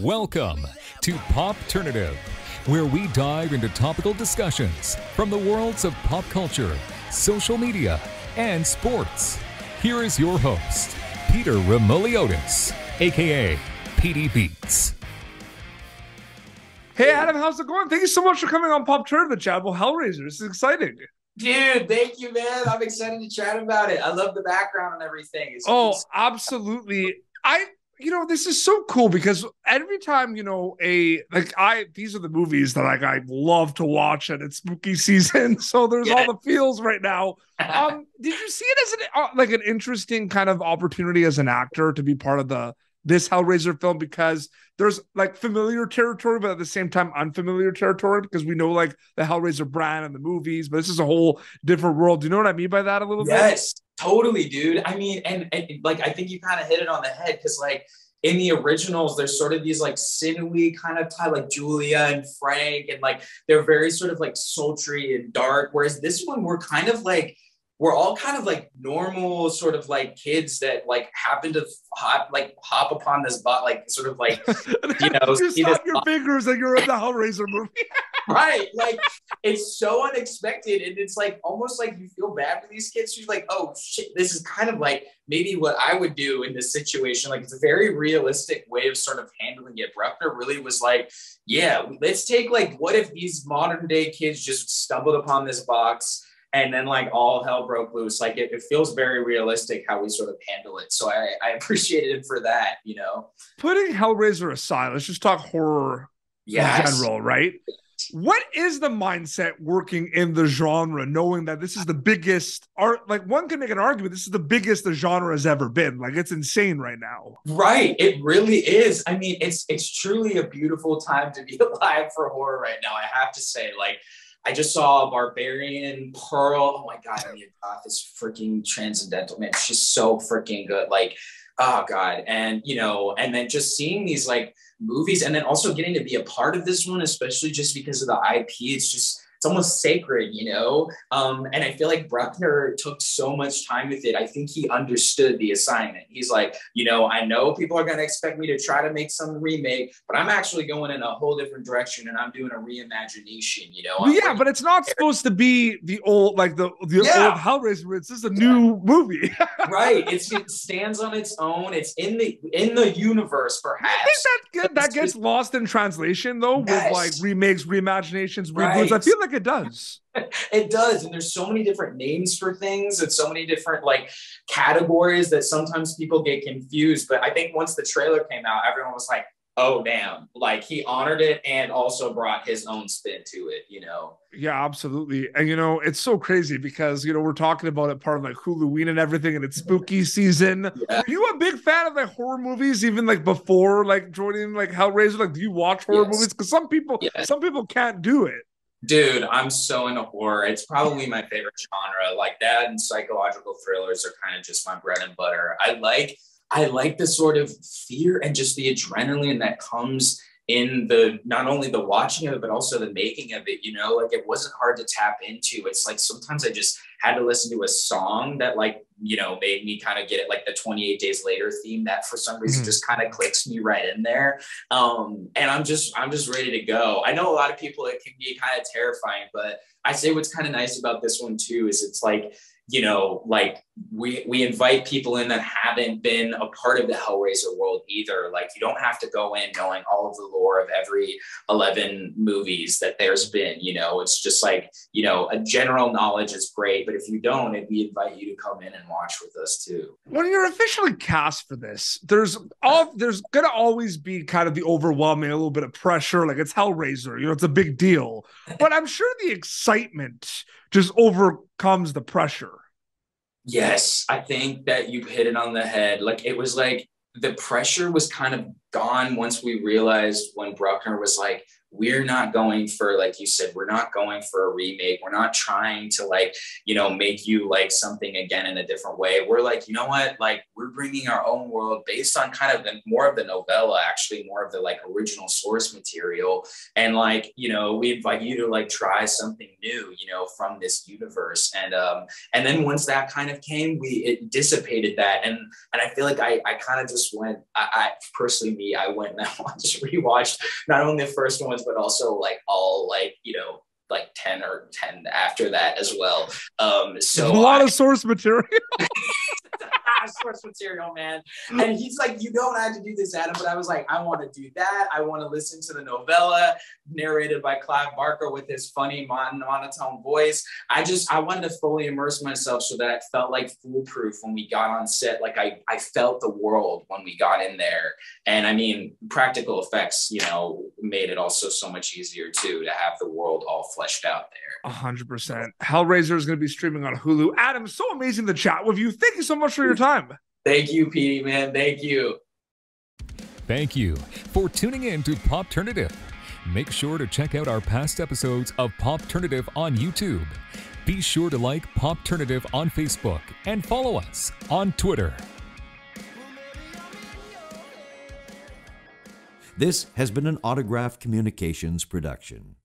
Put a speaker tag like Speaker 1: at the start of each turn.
Speaker 1: Welcome to Popternative, where we dive into topical discussions from the worlds of pop culture, social media, and sports. Here is your host, Peter Remoliotis, aka PD Beats.
Speaker 2: Hey Adam, how's it going? Thank you so much for coming on Popternative, chat. Well, Hellraiser, this is exciting.
Speaker 3: Dude, thank you, man. I'm excited to chat about it. I love the background and everything.
Speaker 2: It's absolutely. This is so cool because every time, these are the movies that I love to watch, and it's spooky season. So there's all the feels right now. Did you see it as an interesting kind of opportunity as an actor to be part of this Hellraiser film, because there's like familiar territory, but at the same time unfamiliar territory, because we know like the Hellraiser brand and the movies, but this is a whole different world. Do you know what I mean by that a little bit?
Speaker 3: Yes, totally, dude. I mean, and like, I think you kind of hit it on the head, because like in the originals, there's sort of these like sinewy kind of type, like Julia and Frank, and like they're very sort of like sultry and dark. Whereas this one, we're all kind of like normal sort of like kids that like happen to hop upon this bot, like sort of like,
Speaker 2: you snap your fingers and you're in the Hellraiser movie.
Speaker 3: Right. Like it's so unexpected. And it's like almost like you feel bad for these kids. You're like, oh shit, this is kind of like maybe what I would do in this situation. Like it's a very realistic way of sort of handling it. Bruckner really was like, yeah, let's take like, what if these modern day kids just stumbled upon this box and then like all hell broke loose? Like it feels very realistic how we sort of handle it. So I appreciated it for that,
Speaker 2: Putting Hellraiser aside, let's just talk horror in general, right? What is the mindset working in the genre, knowing that this is the biggest art? Like one can make an argument, this is the biggest the genre has ever been. Like it's insane right now.
Speaker 3: Right. It really is. I mean, it's truly a beautiful time to be alive for horror right now. I have to say, like, I just saw Barbarian, Pearl. Oh my God, Mia Goth is freaking transcendental, man. She's so freaking good. Like, oh God. And, and then just seeing these like movies, and then also getting to be a part of this one, especially just because of the IP, it's almost sacred, and I feel like Bruckner took so much time with it. I think he understood the assignment. He's like, I know people are going to expect me to try to make some remake, but I'm actually going in a whole different direction, and I'm doing a reimagination,
Speaker 2: but it's not supposed to be the old, like the old Hellraiser. It's just a new movie.
Speaker 3: Right. It stands on its own. It's in the universe, perhaps.
Speaker 2: I think that gets lost in translation, though, with like remakes, reimaginations, reboots. I feel like it does.
Speaker 3: It does. And there's so many different names for things and so many different like categories that sometimes people get confused. But I think once the trailer came out, everyone was like, oh, damn. Like he honored it and also brought his own spin to it,
Speaker 2: Yeah, absolutely. And, it's so crazy because, we're talking about it part of like Halloween and everything, and it's spooky season. Yeah. Were you a big fan of like horror movies, even like before like joining like Hellraiser? Like, do you watch horror movies? Because some people can't do it.
Speaker 3: Dude, I'm so into horror. It's probably my favorite genre. Like that and psychological thrillers are kind of just my bread and butter. I like the sort of fear and just the adrenaline that comes in not only the watching of it, but also the making of it, like it wasn't hard to tap into. It's like sometimes I just had to listen to a song that like, made me kind of get it, like the 28 Days Later theme that for some reason just kind of clicks me right in there. And I'm just ready to go. I know a lot of people, it can be kind of terrifying, but I say what's kind of nice about this one too, is it's like, like we invite people in that haven't been a part of the Hellraiser world either. Like you don't have to go in knowing all of the lore of every 11 movies that there's been, it's just like, a general knowledge is great, but if you don't, we invite you to come in and watch with us too.
Speaker 2: When you're officially cast for this, there's gonna always be kind of the overwhelming, a little bit of pressure. Like it's Hellraiser, it's a big deal, but I'm sure the excitement just overcomes the pressure.
Speaker 3: Yes, I think that you hit it on the head. Like it was like the pressure was kind of gone once we realized when Bruckner was like, we're not going for, like you said, we're not going for a remake. We're not trying to like, you know, make you like something again in a different way. We're like, you know what, like we're bringing our own world based on kind of the more of the novella, actually more of the like original source material. And like, you know, we invite you to like try something new, you know, from this universe. And then once that kind of came, it dissipated that. And I feel like I kind of just went, I personally, me, I went and I just rewatched not only the first ones, but also like all like, you know, like 10 after that as well. So
Speaker 2: a lot of source material.
Speaker 3: Source material, man. And he's like, you don't have to do this, Adam. But I was like, I want to do that. I want to listen to the novella narrated by Clive Barker with his funny monotone voice. I wanted to fully immerse myself so that it felt like foolproof when we got on set. Like I felt the world when we got in there. And I mean, practical effects, you know, made it also so much easier too to have the world all fleshed out there.
Speaker 2: 100%. Hellraiser is going to be streaming on Hulu. Adam, so amazing to chat with you. Thank you so much for your time.
Speaker 3: Thank you, Petey, man. Thank you.
Speaker 1: Thank you for tuning in to Popternative. Make sure to check out our past episodes of Popternative on YouTube. Be sure to like Popternative on Facebook and follow us on Twitter.
Speaker 4: This has been an Autograph Communications production.